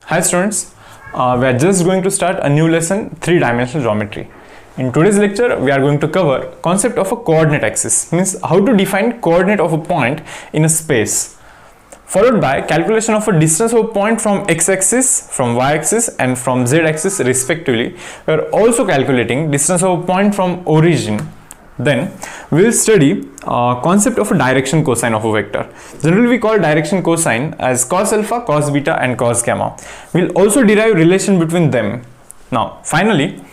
Hi students, we are just going to start a new lesson, 3-dimensional geometry. In today's lecture, we are going to cover concept of a coordinate axis, means how to define coordinate of a point in a space, followed by calculation of a distance of a point from x-axis, from y-axis and from z-axis respectively. We are also calculating distance of a point from origin. Then we will study concept of a direction cosine of a vector. Generally we call direction cosine as cos alpha, cos beta and cos gamma. We will also derive relation between them. Now finally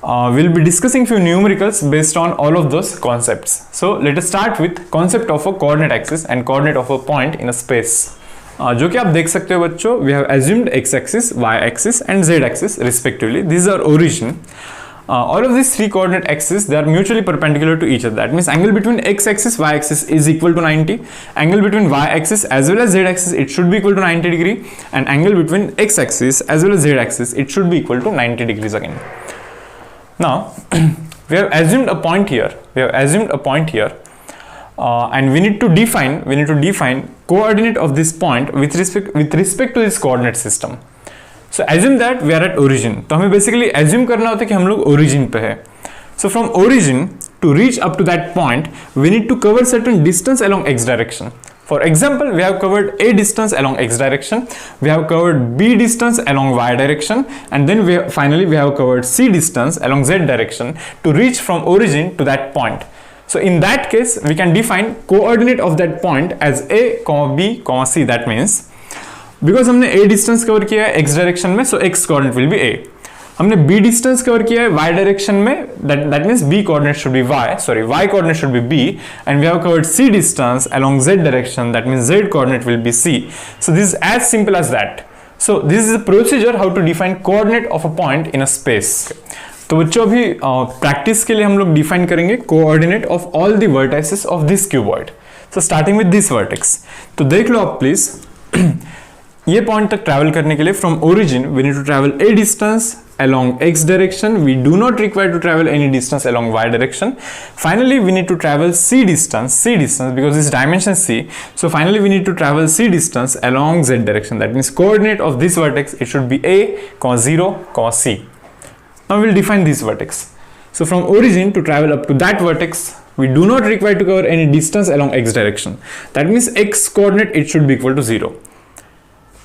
we will be discussing few numericals based on all of those concepts. So let us start with concept of a coordinate axis and coordinate of a point in a space. जो कि आप देख सकते हो बच्चों, we have assumed x-axis, y-axis and z-axis respectively. This is our origin. All of these three coordinate axes, they are mutually perpendicular to each other. That means angle between x-axis, y-axis is equal to 90. Angle between y-axis as well as z-axis, it should be equal to 90 degree. And angle between x-axis as well as z-axis, it should be equal to 90 degrees again. Now we have assumed a point here. And we need to define coordinate of this point with respect to this coordinate system. So assume that we are at origin. तो हमें basically assume करना होता है कि हम लोग origin पे है. So from origin to reach up to that point, we need to cover certain distance along x direction. For example, we have covered a distance along x direction, we have covered b distance along y direction, and then finally we have covered c distance along z direction to reach from origin to that point. So in that case, we can define coordinate of that point as a, b, c. That means because हमने a distance cover किया है x direction में, so x coordinate will be a. हमने b distance cover किया है y direction में, that means b coordinate should be y, sorry y coordinate should be b, and we have covered c distance along z direction, that means z coordinate will be c. So this is as simple as that. So this is a procedure how to define coordinate of a point in a space. तो बच्चों अभी practice के लिए हम लोग define करेंगे coordinate of all the vertices of this cuboid. So starting with this vertex, तो देख लो आप प्लीज. ये पॉइंट तक ट्रैवल करने के लिए from origin we need to travel a distance along x direction. We do not require to travel any distance along y direction. Finally we need to travel c distance because this dimension c. So finally we need to travel c distance along z direction. That means coordinate of this vertex, it should be a, 0, c. Now we'll define this vertex. So from origin to travel up to that vertex, we do not require to cover any distance along x direction. That means x coordinate, it should be equal to 0.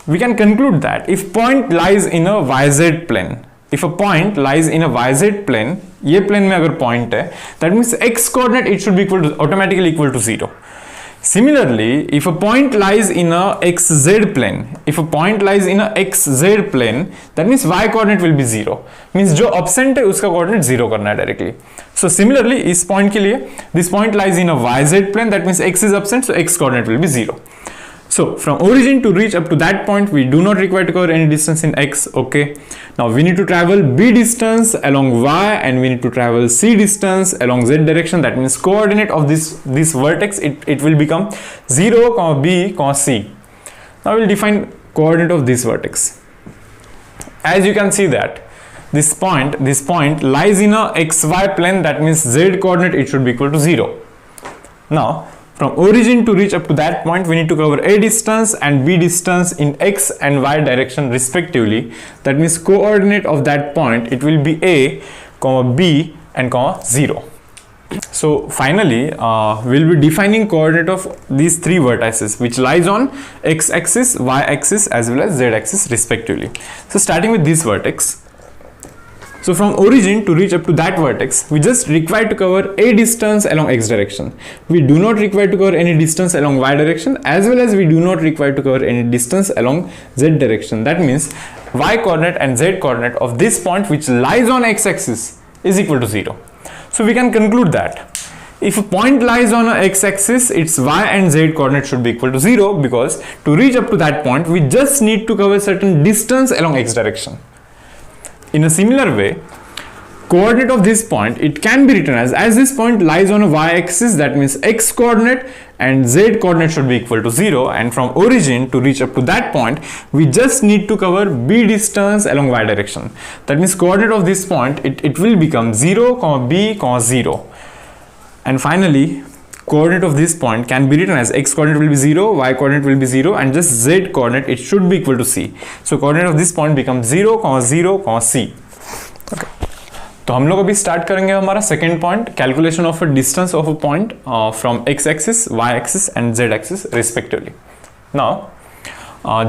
We can conclude that if point lies in a yz plane, if a point lies in a yz plane, ये plane में अगर point है, that means x coordinate it should be automatically equal to 0. Similarly, if a point lies in a xz plane, that means y coordinate will be 0. Means जो absent है उसका coordinate 0 करना है directly. So similarly, इस point के लिए, this point lies in a yz plane, that means x is absent, so x coordinate will be 0. So from origin to reach up to that point, we do not require to cover any distance in x. Okay. Now we need to travel b distance along y and we need to travel c distance along z direction. That means coordinate of this vertex, it will become 0, b, c. Now we'll define coordinate of this vertex. As you can see that this point lies in a xy plane. That means z coordinate it should be equal to 0. Now from origin to reach up to that point, we need to cover a distance and b distance in x and y direction respectively. That means coordinate of that point, it will be a, b and 0. So finally, we'll be defining coordinate of these three vertices which lies on x-axis, y-axis as well as z-axis respectively. So starting with this vertex. So from origin to reach up to that vertex, we just require to cover a distance along x direction. We do not require to cover any distance along y direction as well as we do not require to cover any distance along z direction. That means y coordinate and z coordinate of this point which lies on x-axis is equal to 0. So we can conclude that if a point lies on a x-axis, its y and z coordinate should be equal to 0 because to reach up to that point, we just need to cover certain distance along x direction. In a similar way, coordinate of this point, it can be written as this point lies on a y-axis, that means x coordinate and z coordinate should be equal to 0, and from origin to reach up to that point, we just need to cover b distance along y direction. That means coordinate of this point, it will become 0, b, 0. And finally, coordinate of this point can be written as x coordinate will be 0, y coordinate will be 0, and just z coordinate, it should be equal to c. So coordinate of this point becomes 0, 0, c. Okay. तो हम लोग अभी start करेंगे हमारा second point, calculation of a distance of a point from x axis, y axis and z axis respectively. Now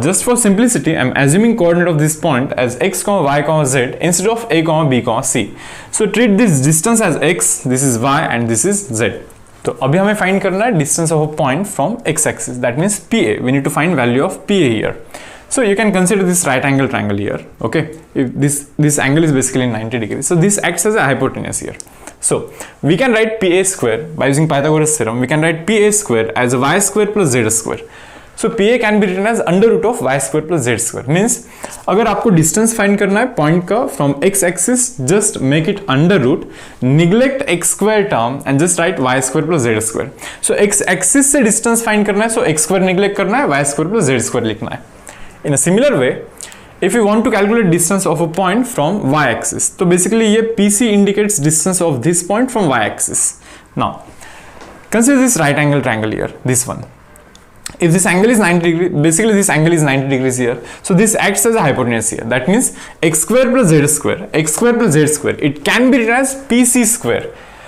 just for simplicity, I'm assuming coordinate of this point as x, y, z instead of a, b, c. So treat this distance as x, this is y and this is z. तो अभी हमें find करना है distance of a point from x axis, that means PA. We need to find value of PA here. So you can consider this right angle triangle here, okay? If this angle is basically 90 degrees, so this acts as a hypotenuse here. So we can write PA square by using Pythagoras theorem. We can write PA square as a y square plus z square. So PA can be written as under root of y square plus z square. Means अगर आपको distance find करना है point का from x axis, just make it under root, neglect x square term and just write y square plus z square. So x axis से distance find करना है, so x square neglect करना है, y square plus z square लिखना है. In a similar way, if you want to calculate distance of a point from y-axis, तो basically ये PC indicates distance of this point from y-axis. Now, consider this right angle triangle here, this one. If this angle is 90 degrees, basically this angle is 90 degrees here, so this acts as a hypotenuse here. That means x square plus z square, x square plus z square, it can be written as PC square.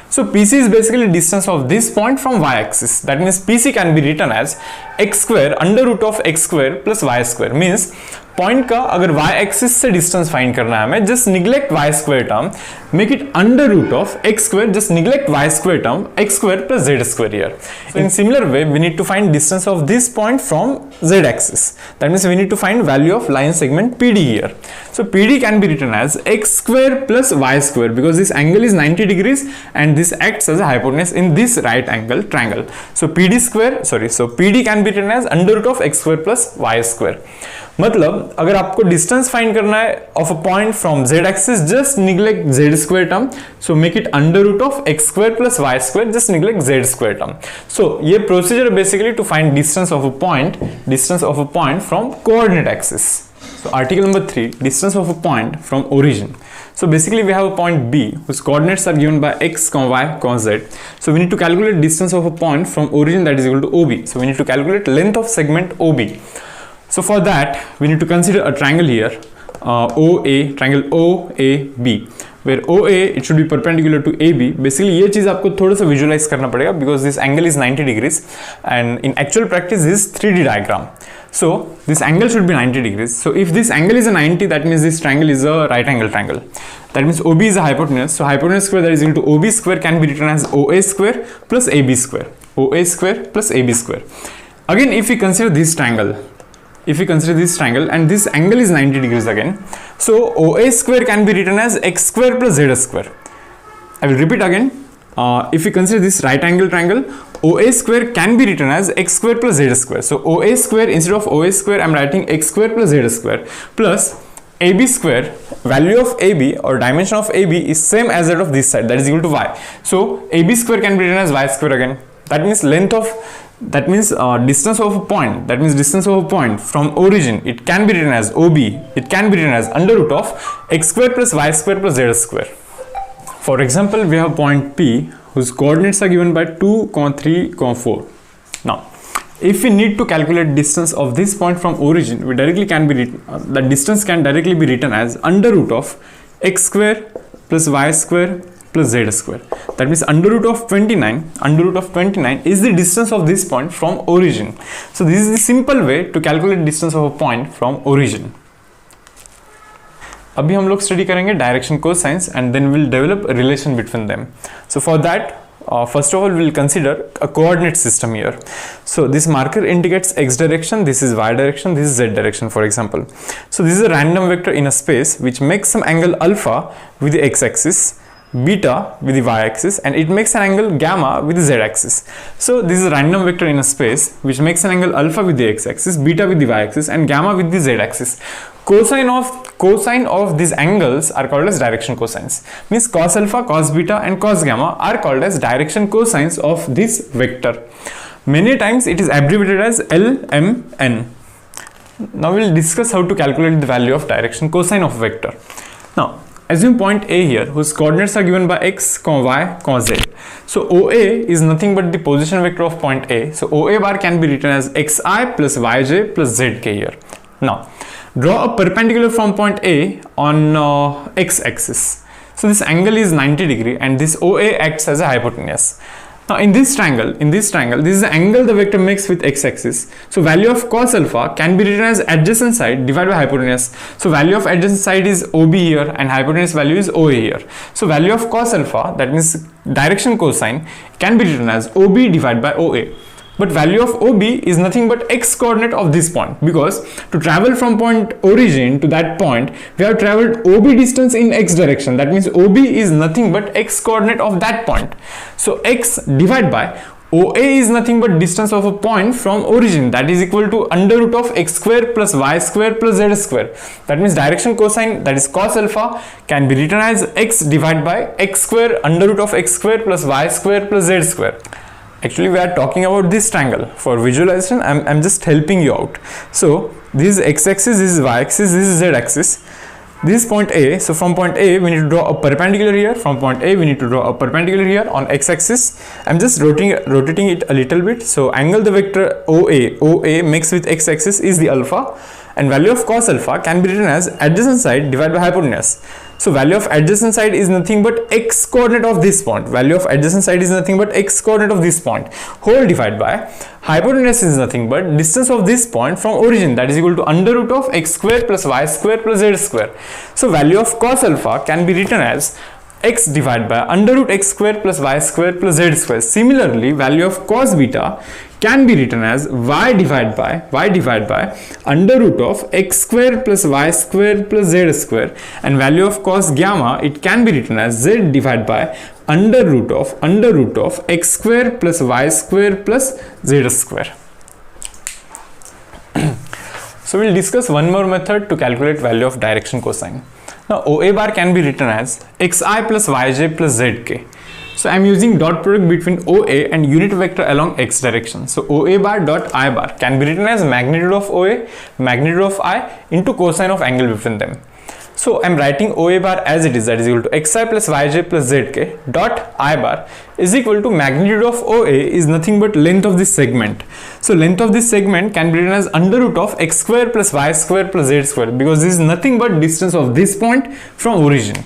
So PC is basically distance of this point from y-axis. That means PC can be written as x square under root of x square plus y square. Means point का अगर y axis से distance find करना है हमें, just neglect y square term, make it under root of x square, just neglect y square term, x square plus z square here. So in similar way, we need to find distance of this point from z axis. That means we need to find value of line segment PD here. So PD can be written as x square plus y square because this angle is 90 degrees and this acts as a hypotenuse in this right angle triangle. So PD can be written as under root of x square plus y square. मतलब अगर आपको distance find करना है of a point from z axis, just neglect z square term, so make it under root of x square plus y square, just neglect z square term. So ये procedure basically to find distance of a point from coordinate axis. So article number 3, distance of a point from origin. So basically we have a point B whose coordinates are given by x, y, z. So we need to calculate distance of a point from origin, that is equal to OB. So we need to calculate length of segment OB. So for that we need to consider a triangle here, triangle OAB, where OA it should be perpendicular to AB. Basically ये चीज़ आपको थोड़ा सा visualize करना पड़ेगा because this angle is 90 degrees and in actual practice this is 3D diagram. So this angle should be 90 degrees. So if this angle is a 90, that means this triangle is a right angle triangle. That means OB is a hypotenuse. So hypotenuse square that is equal to OB square can be written as OA square plus AB square. OA square plus AB square. Again, if we consider this triangle, and this angle is 90 degrees again, so OA square can be written as x square plus z square. I will repeat again. If we consider this right angle triangle, OA square can be written as x square plus z square. So OA square, instead of OA square, I am writing x square plus z square plus AB square. Value of AB or dimension of AB is same as that of this side, that is equal to y. So AB square can be written as y square again. That means distance of a point. That means distance of a point from origin. It can be written as OB. It can be written as under root of x square plus y square plus z square. For example, we have point P whose coordinates are given by 2, 3, 4. Now, if we need to calculate distance of this point from origin, we directly can be written, the distance can directly be written as under root of x square plus y square plus z square. That means under root of 29 is the distance of this point from origin. So this is the simple way to calculate distance of a point from origin. अभी हम लोग study करेंगे direction cosines and then we'll develop a relation between them. So for that, first of all we'll consider a coordinate system here. So this marker indicates x direction, this is y direction, this is z direction, for example. So this is a random vector in a space which makes some angle alpha with the x-axis, beta with the y-axis, and it makes an angle gamma with the z-axis. So this is a random vector in a space which makes an angle alpha with the x-axis, beta with the y-axis, and gamma with the z-axis. Cosine of these angles are called as direction cosines. Means cos alpha, cos beta, and cos gamma are called as direction cosines of this vector. Many times it is abbreviated as LMN. Now we will discuss how to calculate the value of direction cosine of vector. Now, assume point A here whose coordinates are given by x, y, z. So OA is nothing but the position vector of point A. So OA bar can be written as xi plus yj plus zk here. Now draw a perpendicular from point A on x-axis. So this angle is 90 degree and this OA acts as a hypotenuse. Now in this triangle, this is the angle the vector makes with x-axis. So value of cos alpha can be written as adjacent side divided by hypotenuse. So value of adjacent side is OB here and hypotenuse value is OA here. So value of cos alpha, that means direction cosine, can be written as OB divided by OA. But value of OB is nothing but x coordinate of this point, because to travel from point origin to that point we have traveled OB distance in x direction. That means OB is nothing but x coordinate of that point. So x divided by OA is nothing but distance of a point from origin, that is equal to under root of x square plus y square plus z square. That means direction cosine, that is cos alpha, can be written as x divided by x square under root of x square plus y square plus z square. Actually we are talking about this triangle. For visualization I'm just helping you out. So this is x-axis, this is y-axis, this is z-axis. This is point A. So from point A we need to draw a perpendicular here. From point A we need to draw a perpendicular here on x-axis. I'm just rotating it a little bit. So angle the vector OA mixed with x-axis is the alpha, and value of cos alpha can be written as adjacent side divided by hypotenuse. So value of adjacent side is nothing but x coordinate of this point. Value of adjacent side is nothing but x coordinate of this point whole divided by hypotenuse is nothing but distance of this point from origin, that is equal to under root of x square plus y square plus z square. So value of cos alpha can be written as x divided by under root x square plus y square plus z square. Similarly, value of cos beta can be written as y divided by under root of x square plus y square plus z square, and value of cos gamma, it can be written as z divided by under root of x square plus y square plus z square. So we'll discuss one more method to calculate value of direction cosine. Now OA bar can be written as xi plus yj plus zk. So I'm using dot product between OA and unit vector along x direction. So OA bar dot I bar can be written as magnitude of OA, magnitude of I into cosine of angle between them. So I'm writing OA bar as it is, that is equal to xi plus yj plus zk dot I bar is equal to magnitude of OA is nothing but length of this segment. So length of this segment can be written as under root of x square plus y square plus z square, because this is nothing but distance of this point from origin,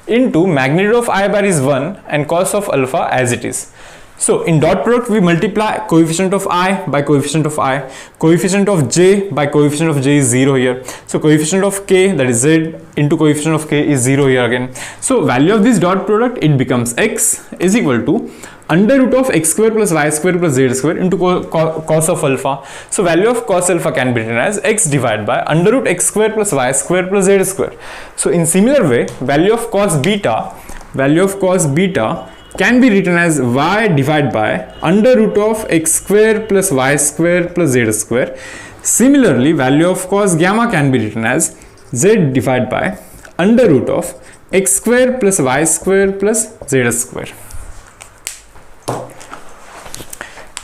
into magnitude of I bar is 1 and cos of alpha as it is. So in dot product we multiply coefficient of I by coefficient of I, coefficient of j by coefficient of j is 0 here. So coefficient of k, that is z, into coefficient of k is 0 here again. So value of this dot product, it becomes x is equal to under root of x square plus y square plus z square into cos of alpha. So value of cos alpha can be written as x divided by under root x square plus y square plus z square. So in similar way, value of cos beta can be written as y divided by under root of x square plus y square plus z square. Similarly, value of cos gamma can be written as z divided by under root of x square plus y square plus z square.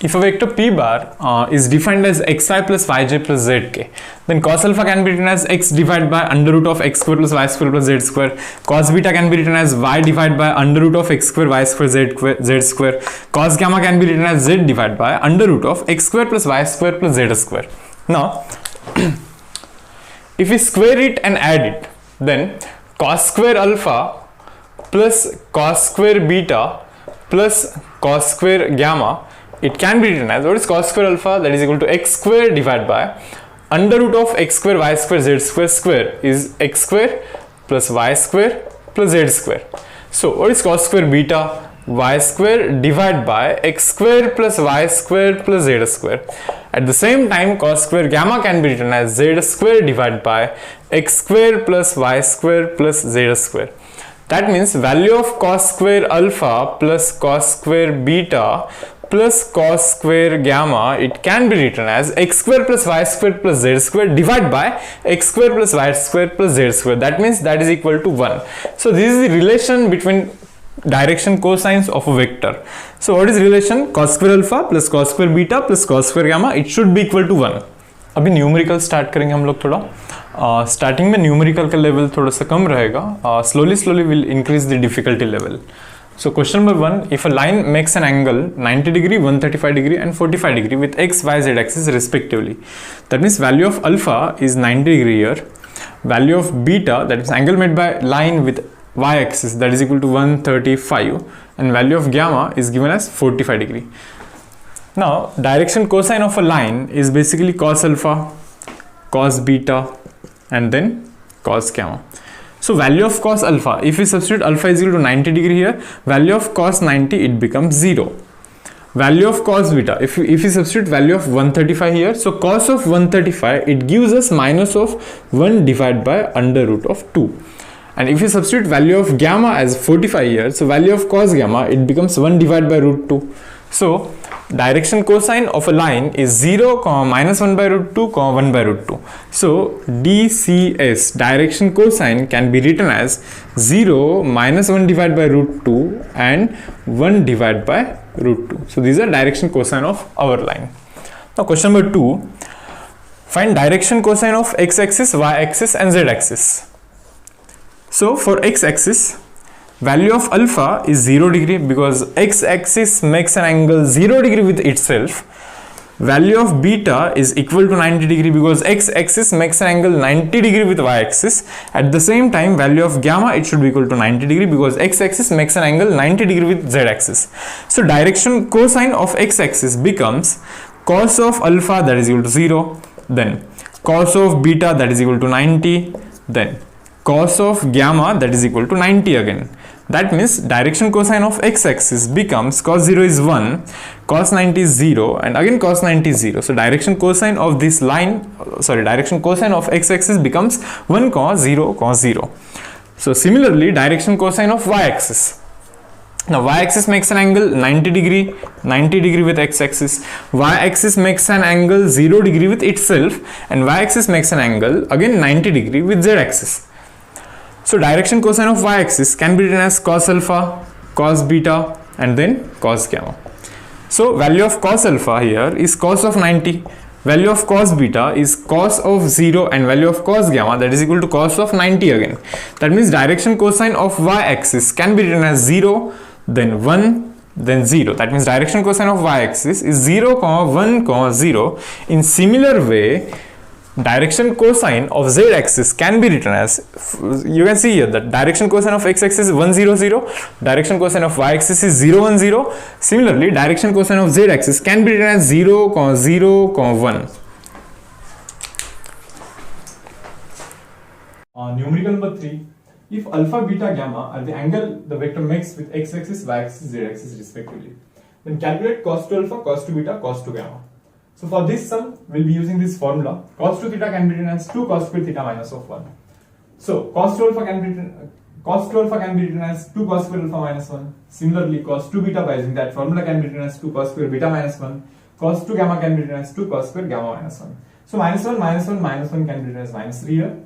If a vector p bar is defined as xi plus yj plus zk, then cos alpha can be written as x divided by under root of x square plus y square plus z square. Cos beta can be written as y divided by under root of x square y square z square. Cos gamma can be written as z divided by under root of x square plus y square plus z square. Now, if we square it and add it, then cos square alpha plus cos square beta plus cos square gamma, it can be written as, what is cos square alpha? That is equal to x square divided by under root of x square y square z square is x square plus y square plus z square. So what is cos square beta? Y square divided by x square plus y square plus z square. At the same time, cos square gamma can be written as z square divided by x square plus y square plus z square. That means value of cos square alpha plus cos square beta plus cos square gamma, it can be written as x square plus y square plus z square divided by x square plus y square plus z square. That means that is equal to 1. So this is the relation between direction cosines of a vector. So what is relation? Cos square alpha plus cos square beta plus cos square gamma, it should be equal to 1. अभी numerical start करेंगे हम लोग थोड़ा. Starting में numerical का level थोड़ा सा कम रहेगा, slowly will increase the difficulty level. So question number 1, if a line makes an angle 90 degree, 135 degree and 45 degree with x, y, z axis respectively. That means value of alpha is 90 degree here. Value of beta, that is angle made by line with y axis, that is equal to 135, and value of gamma is given as 45 degree. Now direction cosine of a line is basically cos alpha, cos beta and then cos gamma. So value of cos alpha, if we substitute alpha is equal to 90 degree here, value of cos 90, it becomes 0. Value of cos beta, if we substitute value of 135 here, so cos of 135, it gives us minus of 1 divided by under root of 2. And if we substitute value of gamma as 45 here, so value of cos gamma, it becomes 1 divided by root 2. So direction cosine of a line is 0, minus 1 by root 2, 1 by root 2. So DCS, direction cosine, can be written as 0, minus 1 divided by root 2 and 1 divided by root 2. So these are direction cosine of our line. Now question number 2, find direction cosine of x-axis, y-axis and z-axis. So for x-axis, value of alpha is 0 degree because x-axis makes an angle 0 degree with itself. Value of beta is equal to 90 degree because x-axis makes an angle 90 degree with y-axis. At the same time, value of gamma, it should be equal to 90 degree because x-axis makes an angle 90 degree with z-axis. So direction cosine of x-axis becomes cos of alpha, that is equal to 0, then cos of beta, that is equal to 90, then cos of gamma, that is equal to 90 again. That means direction cosine of x-axis becomes cos 0 is 1, cos 90 is 0 and again cos 90 is 0. So direction cosine of this line, direction cosine of x-axis becomes 1 cos 0 cos 0. So similarly direction cosine of y-axis. Now y-axis makes an angle 90 degree with x-axis. Y-axis makes an angle 0 degree with itself and y-axis makes an angle again 90 degree with z-axis. So direction cosine of y-axis can be written as cos alpha, cos beta and then cos gamma. So value of cos alpha here is cos of 90, value of cos beta is cos of 0 and value of cos gamma, that is equal to cos of 90 again. That means direction cosine of y-axis can be written as 0, then 1, then 0. That means direction cosine of y-axis is 0, 1, 0. In similar way, direction cosine of z-axis can be written as, you can see here that direction cosine of x-axis is 1, 0, 0, direction cosine of y-axis is 0, 1, 0. Similarly, direction cosine of z-axis can be written as 0, 0, 1. Numerical number 3. If alpha, beta, gamma are the angle the vector makes with x-axis, y-axis, z-axis respectively, then calculate cos to alpha, cos to beta, cos to gamma. So for this sum, we'll be using this formula. Cos to theta can be written as 2 cos square theta minus of 1. So cos to alpha can be written as 2 cos square alpha minus 1. Similarly, cos to beta by using that formula can be written as 2 cos square beta minus 1. Cos to gamma can be written as 2 cos square gamma minus 1. So minus 1 can be written as minus 3 here.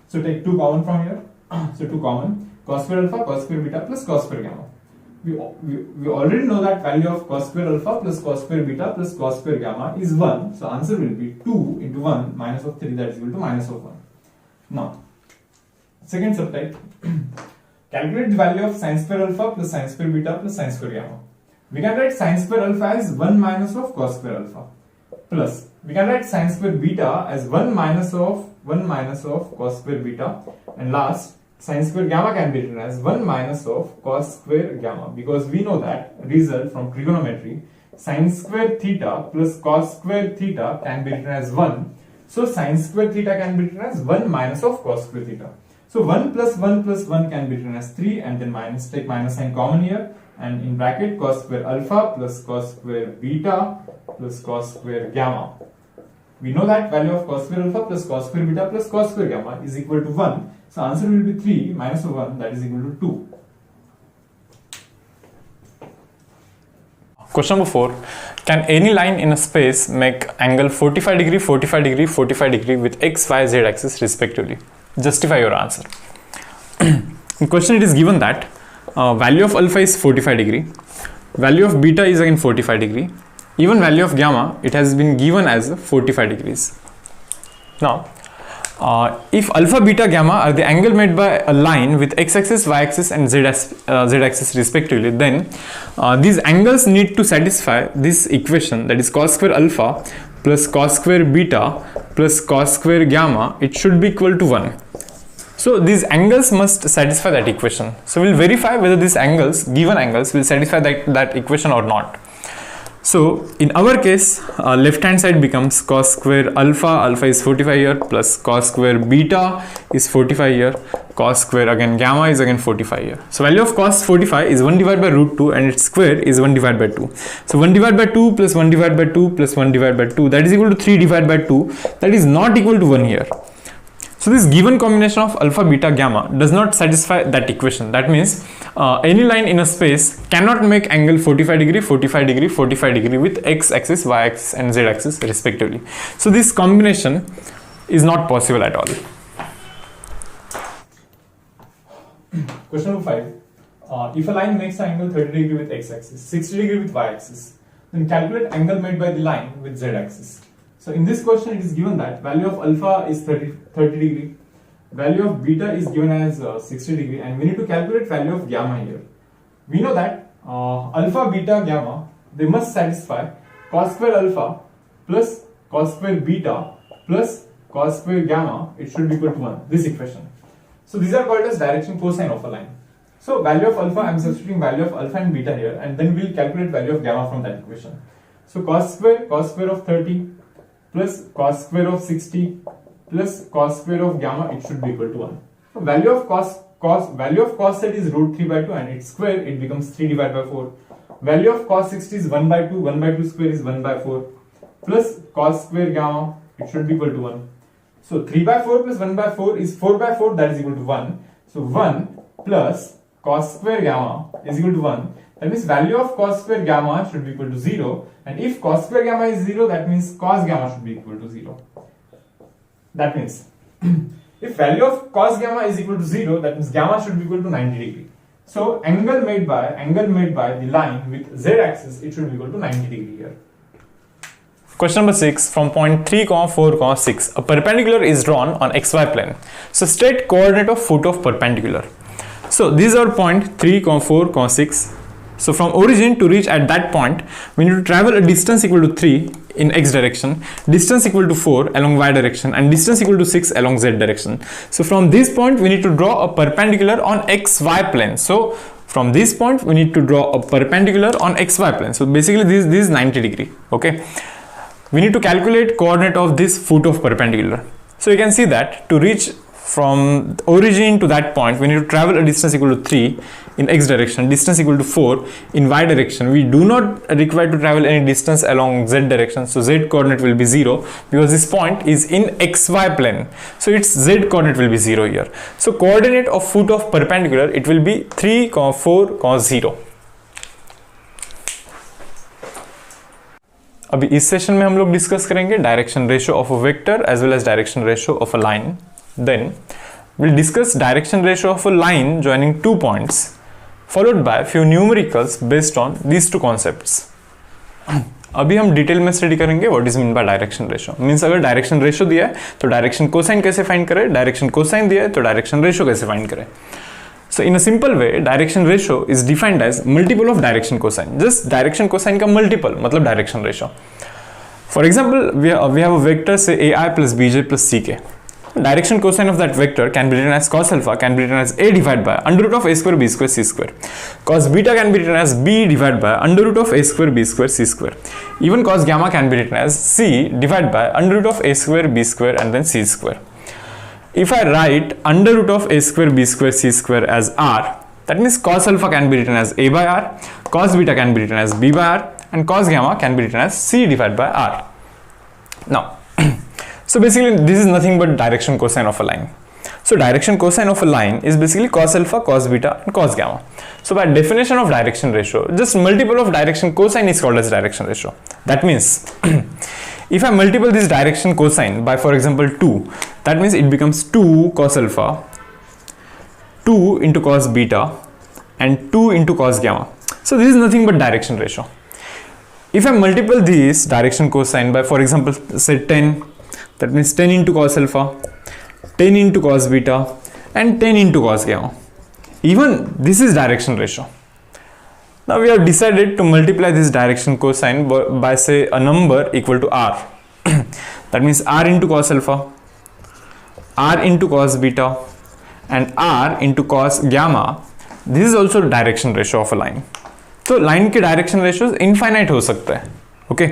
So take 2 common from here. So 2 common. Cos square alpha, cos square beta plus cos square gamma. We already know that value of cos square alpha plus cos square beta plus cos square gamma is 1. So answer will be 2 into 1 minus of 3, that is equal to minus of 1. Now, second subtype. Calculate the value of sin square alpha plus sin square beta plus sin square gamma. We can write sin square alpha as 1 minus of cos square alpha. Plus, we can write sin square beta as 1 minus of cos square beta. And last, sin square gamma can be written as 1 minus of cos square gamma, because we know that result from trigonometry, sin square theta plus cos square theta can be written as 1. So sin square theta can be written as 1 minus of cos square theta. So 1 plus 1 plus 1 can be written as 3, and then minus, take minus sign common here, and in bracket cos square alpha plus cos square beta plus cos square gamma. We know that value of cos square alpha plus cos square beta plus cos square gamma is equal to 1. So answer will be 3 minus of 1, that is equal to 2. Question number 4. Can any line in a space make angle 45 degree, 45 degree, 45 degree with x, y, z axis respectively? Justify your answer. In question it is given that value of alpha is 45 degree, value of beta is again 45 degree, even value of gamma, it has been given as 45 degrees. Now, if alpha, beta, gamma are the angle made by a line with x-axis, y-axis and z-axis respectively, then these angles need to satisfy this equation, that is cos square alpha plus cos square beta plus cos square gamma. It should be equal to 1. So these angles must satisfy that equation. So we'll verify whether these angles, given angles, will satisfy that equation or not. So in our case, left hand side becomes cos square alpha is 45 here, plus cos square beta is 45 here, cos square again gamma is again 45 here. So value of cos 45 is 1 divided by root 2 and its square is 1 divided by 2. So 1 divided by 2 plus 1 divided by 2 plus 1 divided by 2, that is equal to 3 divided by 2, that is not equal to 1 here. So this given combination of alpha, beta, gamma does not satisfy that equation. That means any line in a space cannot make angle 45 degree, 45 degree, 45 degree with x-axis, y-axis and z-axis respectively. So this combination is not possible at all. Question number 5. If a line makes an angle 30 degree with x-axis, 60 degree with y-axis, then calculate angle made by the line with z-axis. So in this question it is given that value of alpha is 30 degree, value of beta is given as 60 degree, and we need to calculate value of gamma here. We know that alpha, beta, gamma, they must satisfy cos square alpha plus cos square beta plus cos square gamma, it should be equal to 1, this equation. So these are called as direction cosine of a line. So value of alpha, I am substituting value of alpha and beta here, and then we will calculate value of gamma from that equation. So cos square of 30 plus cos square of 60 plus cos square of gamma, it should be equal to 1. So value of cos set is root 3 by 2 and its square, it becomes 3 divided by 4. Value of cos 60 is 1 by 2, 1 by 2 square is 1 by 4 plus cos square gamma, it should be equal to 1. So 3 by 4 plus 1 by 4 is 4 by 4, that is equal to 1. So 1 plus cos square gamma is equal to 1. That means value of cos square gamma should be equal to 0, and if cos square gamma is 0, that means cos gamma should be equal to 0. That means if value of cos gamma is equal to 0, that means gamma should be equal to 90 degree. So angle made by the line with z-axis, it should be equal to 90 degree here. Question number 6, from point 3, 4, 6, a perpendicular is drawn on xy plane. So state coordinate of foot of perpendicular. So these are point 3, 4, 6. So from origin to reach at that point, we need to travel a distance equal to 3 in x direction, distance equal to 4 along y direction, and distance equal to 6 along z direction. So from this point, we need to draw a perpendicular on xy plane. So from this point, we need to draw a perpendicular on xy plane. So basically this is 90 degree. Okay. We need to calculate coordinate of this foot of perpendicular. So you can see that to reach from origin to that point, we need to travel a distance equal to 3 in x direction, distance equal to 4 in y direction. We do not require to travel any distance along z direction, so z coordinate will be 0 because this point is in xy plane, so its z coordinate will be 0 here. So coordinate of foot of perpendicular, it will be 3, 4, 0. अभी इस session में हम लोग discuss करेंगे direction ratio of a vector as well as direction ratio of a line. Then we'll discuss direction ratio of a line joining 2 points, followed by few numericals based on these two concepts. अभी हम detail में study करेंगे what is mean by direction ratio. Means अगर direction ratio दिया है तो direction cosine कैसे find करें, डायरेक्शन कोसाइन दिया है तो डायरेक्शन रेशियो कैसे फाइंड करें. So in a simple way, direction ratio is defined as multiple of direction cosine. Just direction cosine का multiple मतलब direction ratio. For example, we have a vector say ai plus bj plus ck. Direction cosine of that vector can be written as cos alpha can be written as a divided by under root of a square b square c square. Cos beta can be written as b divided by under root of a square b square c square. Even cos gamma can be written as c divided by under root of a square b square and then c square. If I write under root of a square b square c square as r, that means cos alpha can be written as a by r, cos beta can be written as b by r, and cos gamma can be written as c divided by r. Now, so basically this is nothing but direction cosine of a line. So direction cosine of a line is basically cos alpha, cos beta and cos gamma. So by definition of direction ratio, just multiple of direction cosine is called as direction ratio. That means if I multiple this direction cosine by for example 2, that means it becomes 2 cos alpha, 2 into cos beta and 2 into cos gamma. So this is nothing but direction ratio. If I multiple this direction cosine by for example say 10, that means 10 into cos alpha, 10 into cos beta, and 10 into cos gamma. Even this is direction ratio. Now we have decided to multiply this direction cosine by say a number equal to r. That means r into cos alpha, r into cos beta, and r into cos gamma. This is also direction ratio of a line. So line के direction ratios infinite हो सकता है. Okay.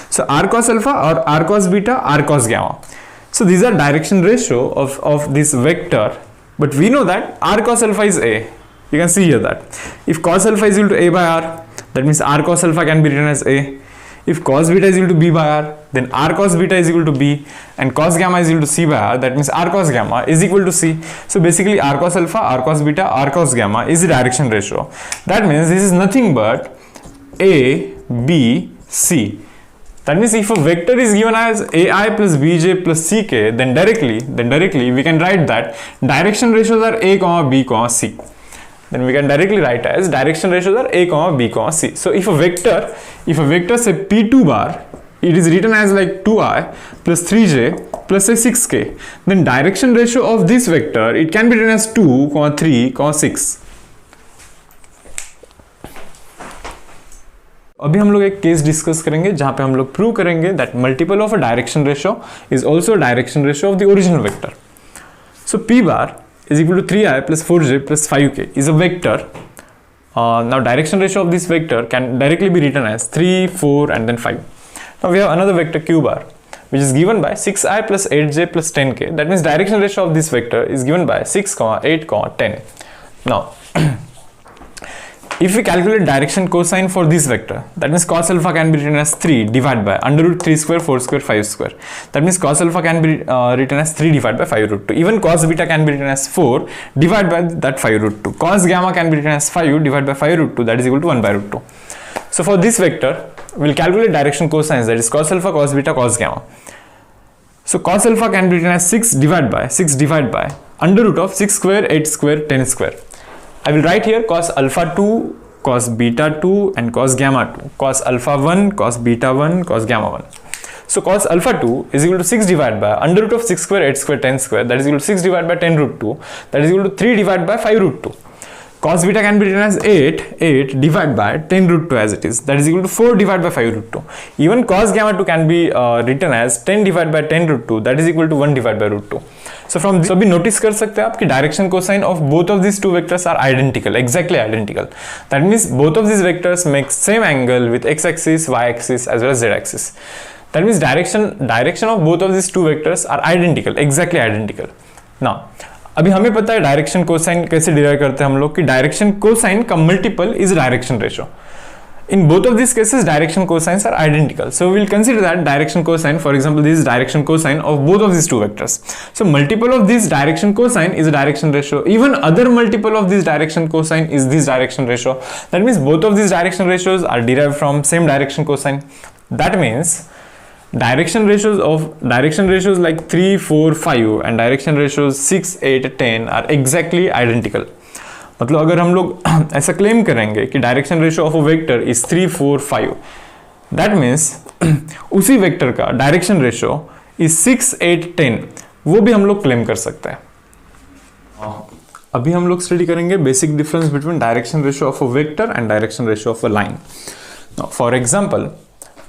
So r cos alpha or r cos beta, r cos gamma. So these are direction ratio of this vector, but we know that r cos alpha is a. You can see here that if cos alpha is equal to a by r, that means r cos alpha can be written as a. If cos beta is equal to b by r, then r cos beta is equal to b, and cos gamma is equal to c by r, that means r cos gamma is equal to c. So basically r cos alpha, r cos beta, r cos gamma is the direction ratio. That means this is nothing but a, b, c. That means if a vector is given as ai plus bj plus ck, then directly we can write that direction ratios are a, b, c. Then we can directly write as direction ratios are a, b, c. So if a vector say p2 bar, it is written as like 2i plus 3j plus say 6k, then direction ratio of this vector, it can be written as 2, 3, 6. अभी हम लोग एक case discuss करेंगे जहां पे हम लोग prove करेंगे that multiple of a direction ratio is also direction ratio of the original vector. So p bar is equal to 3i plus 4j plus 5k is a vector. Now direction ratio of this vector can directly be written as 3, 4 and then 5. Now we have another vector q bar which is given by 6i plus 8j plus 10k. That means direction ratio of this vector is given by 6, 8, 10. Now if we calculate direction cosine for this vector, that means cos alpha can be written as 3 divided by under root 3 square, 4 square, 5 square. That means cos alpha can be written as 3 divided by 5 root 2. Even cos beta can be written as 4 divided by that 5 root 2. Cos gamma can be written as 5 divided by 5 root 2, that is equal to 1 by root 2. So for this vector, we will calculate direction cosines, that is cos alpha, cos beta, cos gamma. So cos alpha can be written as 6 divided by under root of 6 square, 8 square, 10 square. I will write here cos alpha 2, cos beta 2 and cos gamma 2. Cos alpha 1, cos beta 1, cos gamma 1. So cos alpha 2 is equal to 6 divided by under root of 6 square, 8 square, 10 square, that is equal to 6 divided by 10 root 2, that is equal to 3 divided by 5 root 2. Cos beta can be written as 8 divided by 10 root 2 as it is, that is equal to 4 divided by 5 root 2. Even cos gamma 2 can be written as 10 divided by 10 root 2, that is equal to 1 divided by root 2. So from this अभी notice कर सकते हैं आप कि direction cosine of both of these two vectors are identical, exactly identical. That means both of these vectors make same angle with x-axis, y-axis as well as z-axis. That means direction of both of these two vectors are identical, exactly identical. Now अभी हमें पता है direction cosine कैसे derive करते हैं हम लोग कि डायरेक्शन कोसाइन का multiple is direction ratio. In both of these cases, direction cosines are identical. So we will consider that direction cosine, for example, this is direction cosine of both of these two vectors. So multiple of this direction cosine is a direction ratio. Even other multiple of this direction cosine is this direction ratio. That means both of these direction ratios are derived from same direction cosine. That means direction ratios like 3, 4, 5 and direction ratios 6, 8, 10 are exactly identical. मतलब अगर हम लोग ऐसा claim करेंगे कि direction ratio of a vector is 3, 4, 5, that means उसी vector का direction ratio is 6, 8, 10, वो भी हम लोग क्लेम कर सकते हैं. अभी हम लोग स्टडी करेंगे basic difference between direction ratio of a vector and direction ratio of a line. For example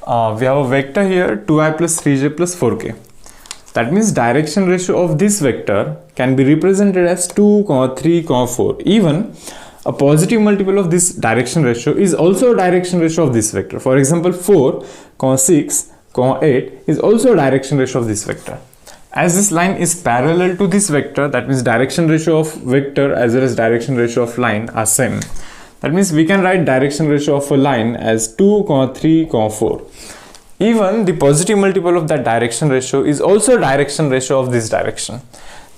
we have a vector here 2i plus 3j plus 4k. That means direction ratio of this vector can be represented as 2, 3, 4. Even a positive multiple of this direction ratio is also a direction ratio of this vector. For example, 4, 6, 8 is also a direction ratio of this vector. As this line is parallel to this vector, that means direction ratio of vector as well as direction ratio of line are same. That means we can write direction ratio of a line as 2, 3, 4. Even the positive multiple of that direction ratio is also direction ratio of this direction.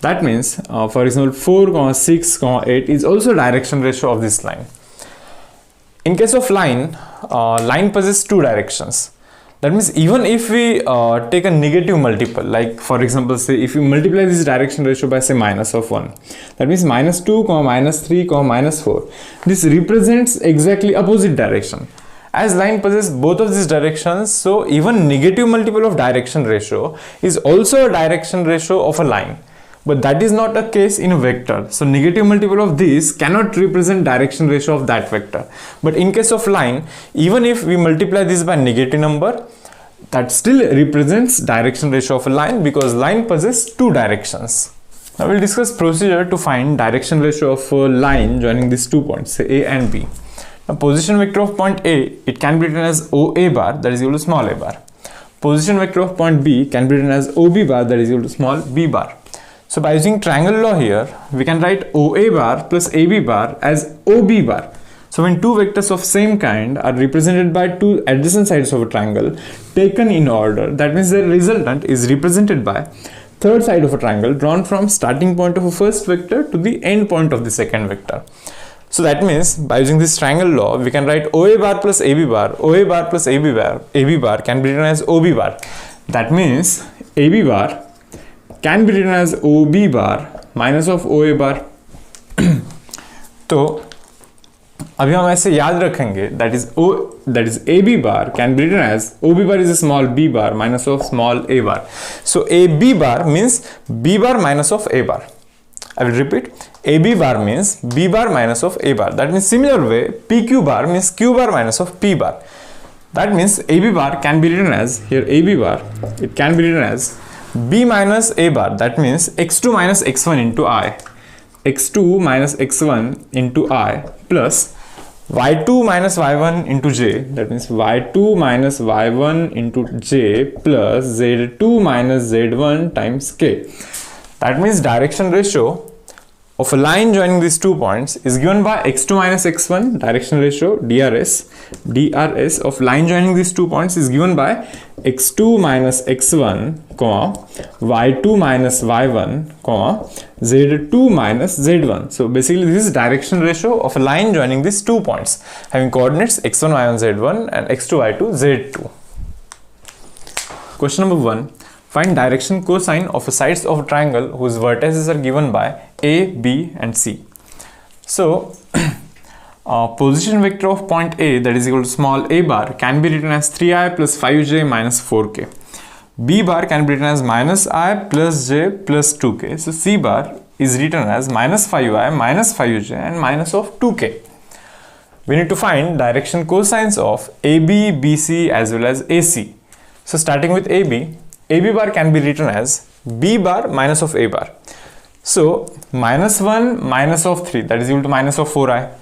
That means, for example, 4, 6, 8 is also direction ratio of this line. In case of line possesses two directions. That means even if we take a negative multiple, like for example, say if you multiply this direction ratio by say minus of 1, that means -2, -3, -4. This represents exactly opposite direction. As line possesses both of these directions, so even negative multiple of direction ratio is also a direction ratio of a line. but that is not a case in a vector. So negative multiple of this cannot represent direction ratio of that vector. But in case of line, even if we multiply this by negative number, that still represents direction ratio of a line, because line possesses two directions. Now we'll discuss procedure to find direction ratio of a line joining these 2 points, say A and B. Now position vector of point A, it can be written as OA bar, that is equal to small a bar. Position vector of point B can be written as OB bar, that is equal to small b bar. So by using triangle law here, we can write OA bar plus AB bar as OB bar. So when two vectors of same kind are represented by two adjacent sides of a triangle taken in order, that means the resultant is represented by third side of a triangle drawn from starting point of a first vector to the end point of the second vector. So that means by using this triangle law, we can write OA bar plus AB bar, OA bar plus AB bar can be written as OB bar. That means AB bar can be written as OB bar minus of OA bar. तो अभी हम ऐसे याद रखेंगे, that is AB bar can be written as OB bar is a small b bar minus of small a bar. So AB bar means b bar minus of a bar. I will repeat, AB bar means b bar minus of a bar. That means similar way, PQ bar means q bar minus of p bar. That means AB bar can be written as, here AB bar, it can be written as b minus a bar. That means x2 minus x1 into I, x2 minus x1 into I plus y2 minus y1 into j, that means y2 minus y1 into j plus z2 minus z1 times k. That means direction ratio of a line joining these 2 points is given by x2 minus x1, direction ratio DRS of line joining these 2 points is given by x2 minus x1, y2 minus y1, z2 minus z1. So basically this is direction ratio of a line joining these 2 points having coordinates x1, y1, z1 and x2, y2, z2. Question number 1. Find direction cosine of a sides of a triangle whose vertices are given by A, B and C. So position vector of point A, that is equal to small a bar, can be written as 3i plus 5j minus 4k. B bar can be written as minus I plus j plus 2k. So C bar is written as minus 5i minus 5j and minus of 2k. We need to find direction cosines of AB, BC as well as AC. So starting with AB bar can be written as b bar minus of a bar. So minus 1 minus of 3, that is equal to minus of 4i,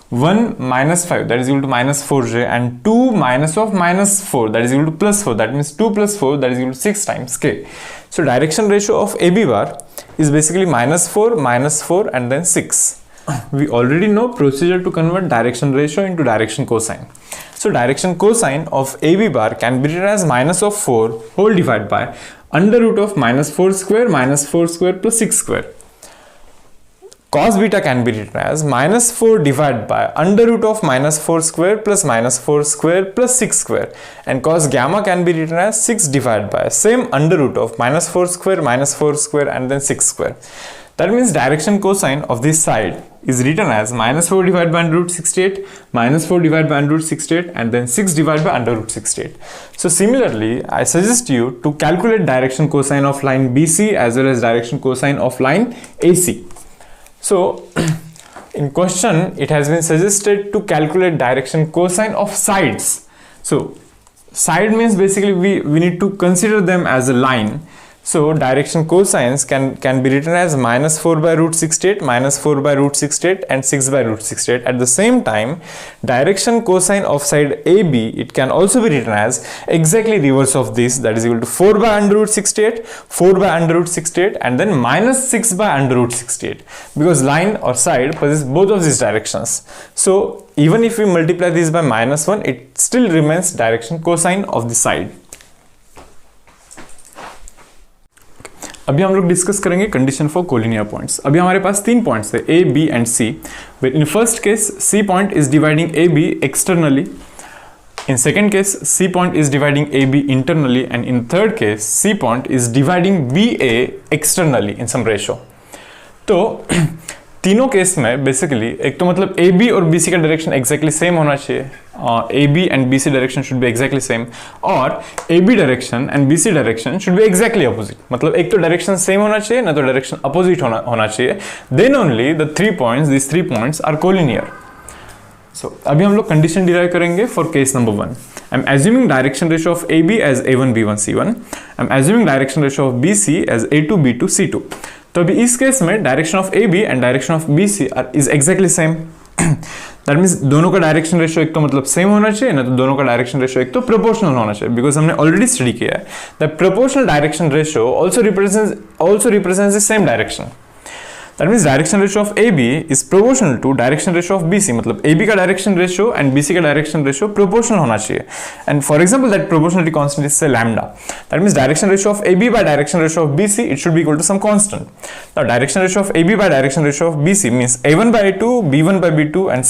1 minus 5, that is equal to minus 4j, and 2 minus of minus 4, that is equal to plus 4, that means 2 plus 4, that is equal to 6 times k. So direction ratio of AB bar is basically minus 4 and then 6. We already know procedure to convert direction ratio into direction cosine. So direction cosine of AB bar can be written as minus of 4 whole divided by under root of minus 4 square plus 6 square. Cos beta can be written as minus 4 divided by under root of minus 4 square plus 6 square, and cos gamma can be written as 6 divided by same under root of minus 4 square and then 6 square. That means direction cosine of this side is written as minus 4 divided by under root 68, minus 4 divided by under root 68 and then 6 divided by under root 68. So similarly, I suggest you to calculate direction cosine of line BC as well as direction cosine of line AC. So in question, it has been suggested to calculate direction cosine of sides. So side means basically we need to consider them as a line. So direction cosines can be written as minus 4 by root 68, minus 4 by root 68 and 6 by root 68. At the same time, direction cosine of side AB, it can also be written as exactly reverse of this, that is equal to 4 by under root 68, 4 by under root 68 and then minus 6 by under root 68, because line or side possesses both of these directions. So even if we multiply this by minus 1, it still remains direction cosine of the side. अभी हम लोग discuss करेंगे condition for collinear points. अभी हमारे पास 3 points है A, B and C. In first case C point is dividing AB externally. In second case, C point is dividing AB internally, and in third case, C point is dividing BA externally in some ratio. तो तीनों case में basically एक तो मतलब A B और B C का direction exactly same होना चाहिए, A B and B C direction should be exactly same, और A B direction and B C direction should be exactly opposite, मतलब एक तो डायरेक्शन सेम होना चाहिए ना तो डायरेक्शन अपोजिट होना चाहिए, then only the 3 points, this 3 points are collinear. So अभी हम लोग कंडीशन डिराइव करेंगे for case number 1. I am assuming direction ratio of A B as A1 B1 C1. I am assuming direction ratio of B C as A2 B2 C2. तो अभी इस case में direction of A B and direction of B C is exactly same. That means दोनों का direction ratio एक तो मतलब same होना चाहिए ना तो दोनों का डायरेक्शन रेशियो एक तो प्रोपोर्शनल होना चाहिए, बिकॉज हमने ऑलरेडी स्टडी किया है that proportional direction ratio also represents the same direction. That means direction ratio of AB is proportional to direction ratio of BC. मतलब AB का direction ratio and BC का direction ratio proportional होना चाहिए. And for example, that proportionality constant is say lambda. That means direction ratio of AB by direction ratio of BC, it should be equal to some constant. Now direction ratio of AB by direction ratio of BC means A1 by A2, B1 by B2 and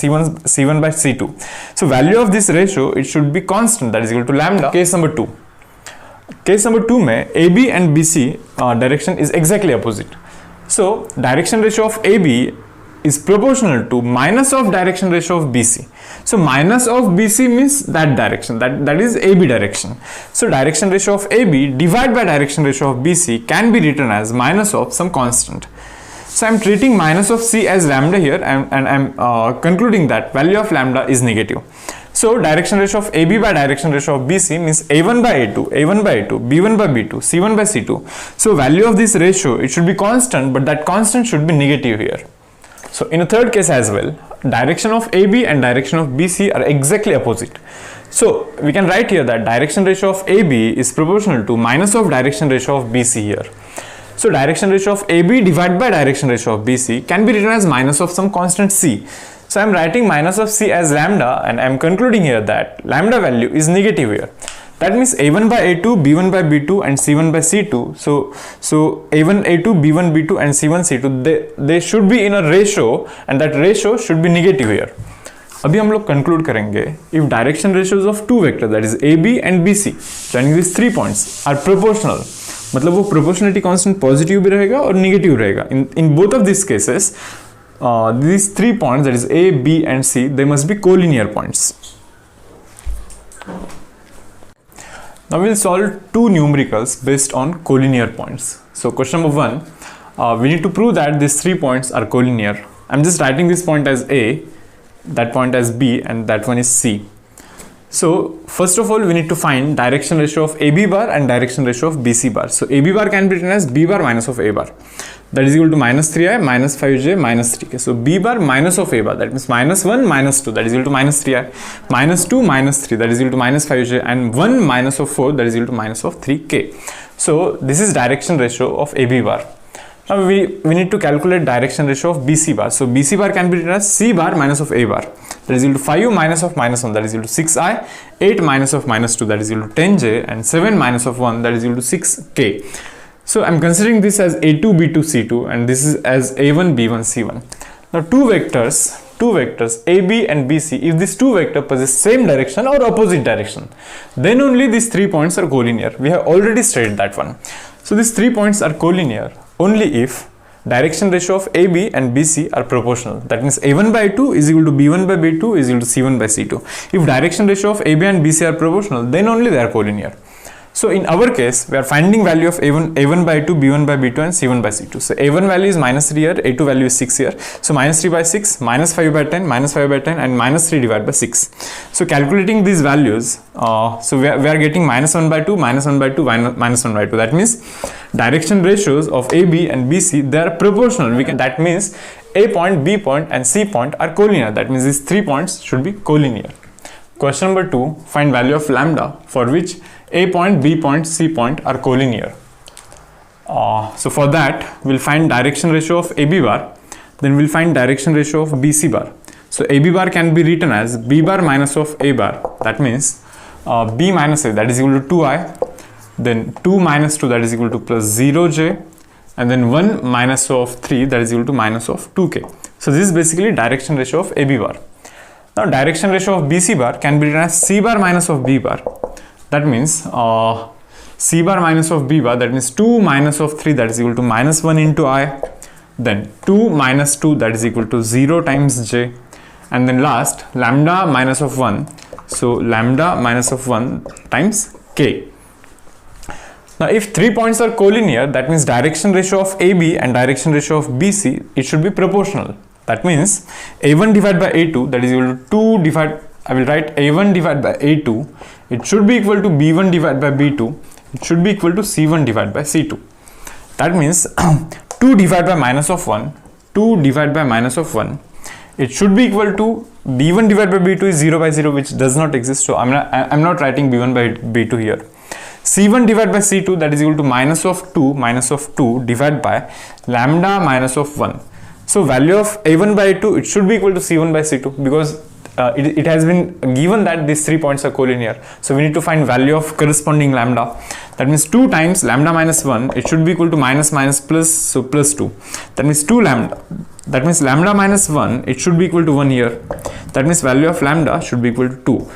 C1 by C2. So value of this ratio, it should be constant, that is equal to lambda. Case number 2. Case number 2 में AB and BC direction is exactly opposite. So direction ratio of AB is proportional to minus of direction ratio of BC. So minus of BC means that direction, that is AB direction. So direction ratio of AB divided by direction ratio of BC can be written as minus of some constant. So I'm treating minus of C as lambda here, and I'm concluding that value of lambda is negative. So direction ratio of AB by direction ratio of BC means A1 by A2, A1 by A2, B1 by B2, C1 by C2. So value of this ratio, it should be constant, but that constant should be negative here. So in a third case as well, direction of AB and direction of BC are exactly opposite. So we can write here that direction ratio of AB is proportional to minus of direction ratio of BC here. So direction ratio of AB divided by direction ratio of BC can be written as minus of some constant C. So I am writing minus of C as lambda, and I am concluding here that lambda value is negative here. That means A1 by A2, B1 by B2 and C1 by C2. So A1, A2, B1, B2 and C1, C2, they should be in a ratio, and that ratio should be negative here. अभी हम लोग conclude करेंगे if direction ratios of two vectors, that is AB and BC, joining these 3 points are proportional, मतलब वो proportionality constant positive भी रहेगा और negative रहेगा. In both of these cases, these 3 points, that is A, B and C, they must be collinear points. Now we'll solve two numericals based on collinear points. So question number 1, we need to prove that these 3 points are collinear. I'm just writing this point as A, that point as B, and that one is C. So first of all, we need to find direction ratio of AB bar and direction ratio of BC bar. So AB bar can be written as B bar minus of A bar. That is equal to minus 3i minus 5j minus 3k. So B bar minus of A bar, that means minus 1 minus 2, that is equal to minus 3i, minus 2 minus 3, that is equal to minus 5j, and 1 minus of 4, that is equal to minus of 3k. So this is direction ratio of AB bar. Now we need to calculate direction ratio of BC bar. So BC bar can be written as C bar minus of A bar. That is equal to 5 minus of minus 1, that is equal to 6i, 8 minus of minus 2, that is equal to 10j, and 7 minus of 1, that is equal to 6k. So I'm considering this as A2 B2 C2, and this is as A1 B1 C1. Now two vectors AB and BC, if these two vectors possess same direction or opposite direction, then only these 3 points are collinear. We have already studied that one. So these 3 points are collinear only if direction ratio of AB and BC are proportional. That means A1 by A2 is equal to B1 by B2 is equal to C1 by C2. If direction ratio of AB and BC are proportional, then only they are collinear. So in our case, we are finding value of A1 by 2, B1 by B2 and C1 by C2. So A1 value is minus 3 here, A2 value is 6 here. So minus 3 by 6, minus 5 by 10, minus 5 by 10 and minus 3 divided by 6. So calculating these values, so we are getting minus 1 by 2, minus 1 by 2, minus 1 by 2. That means direction ratios of AB and BC, they are proportional. That means A point, B point and C point are collinear. That means these 3 points should be collinear. Question number 2, find value of lambda for which A point, B point, C point are collinear. So for that, we'll find direction ratio of AB bar, then we'll find direction ratio of BC bar. So AB bar can be written as B bar minus of A bar. That means B minus A, that is equal to 2i, then 2 minus 2, that is equal to plus 0j, and then 1 minus of 3, that is equal to minus of 2k. So this is basically direction ratio of AB bar. Now direction ratio of BC bar can be written as C bar minus of B bar. That means C bar minus of B bar, that means 2 minus of 3, that is equal to minus 1 into I, then 2 minus 2, that is equal to 0 times j, and then last lambda minus of 1, so lambda minus of 1 times k. Now if 3 points are collinear, that means direction ratio of AB and direction ratio of BC, it should be proportional. That means A1 divided by A2, that is equal to 2 divided, I will write A1 divided by A2, it should be equal to B1 divided by B2, it should be equal to C1 divided by C2. That means 2 divided by minus of 1, 2 divided by minus of 1, it should be equal to B1 divided by B2 is 0 by 0, which does not exist, so I'm not writing B1 by B2 here. C1 divided by C2, that is equal to minus of 2 divided by lambda minus of 1. So value of A1 by A2, it should be equal to C1 by C2 because it has been given that these 3 points are collinear. So we need to find value of corresponding lambda. That means 2 times lambda minus 1, it should be equal to minus plus, so plus 2. That means 2 lambda. That means lambda minus 1, it should be equal to 1 here. That means value of lambda should be equal to 2.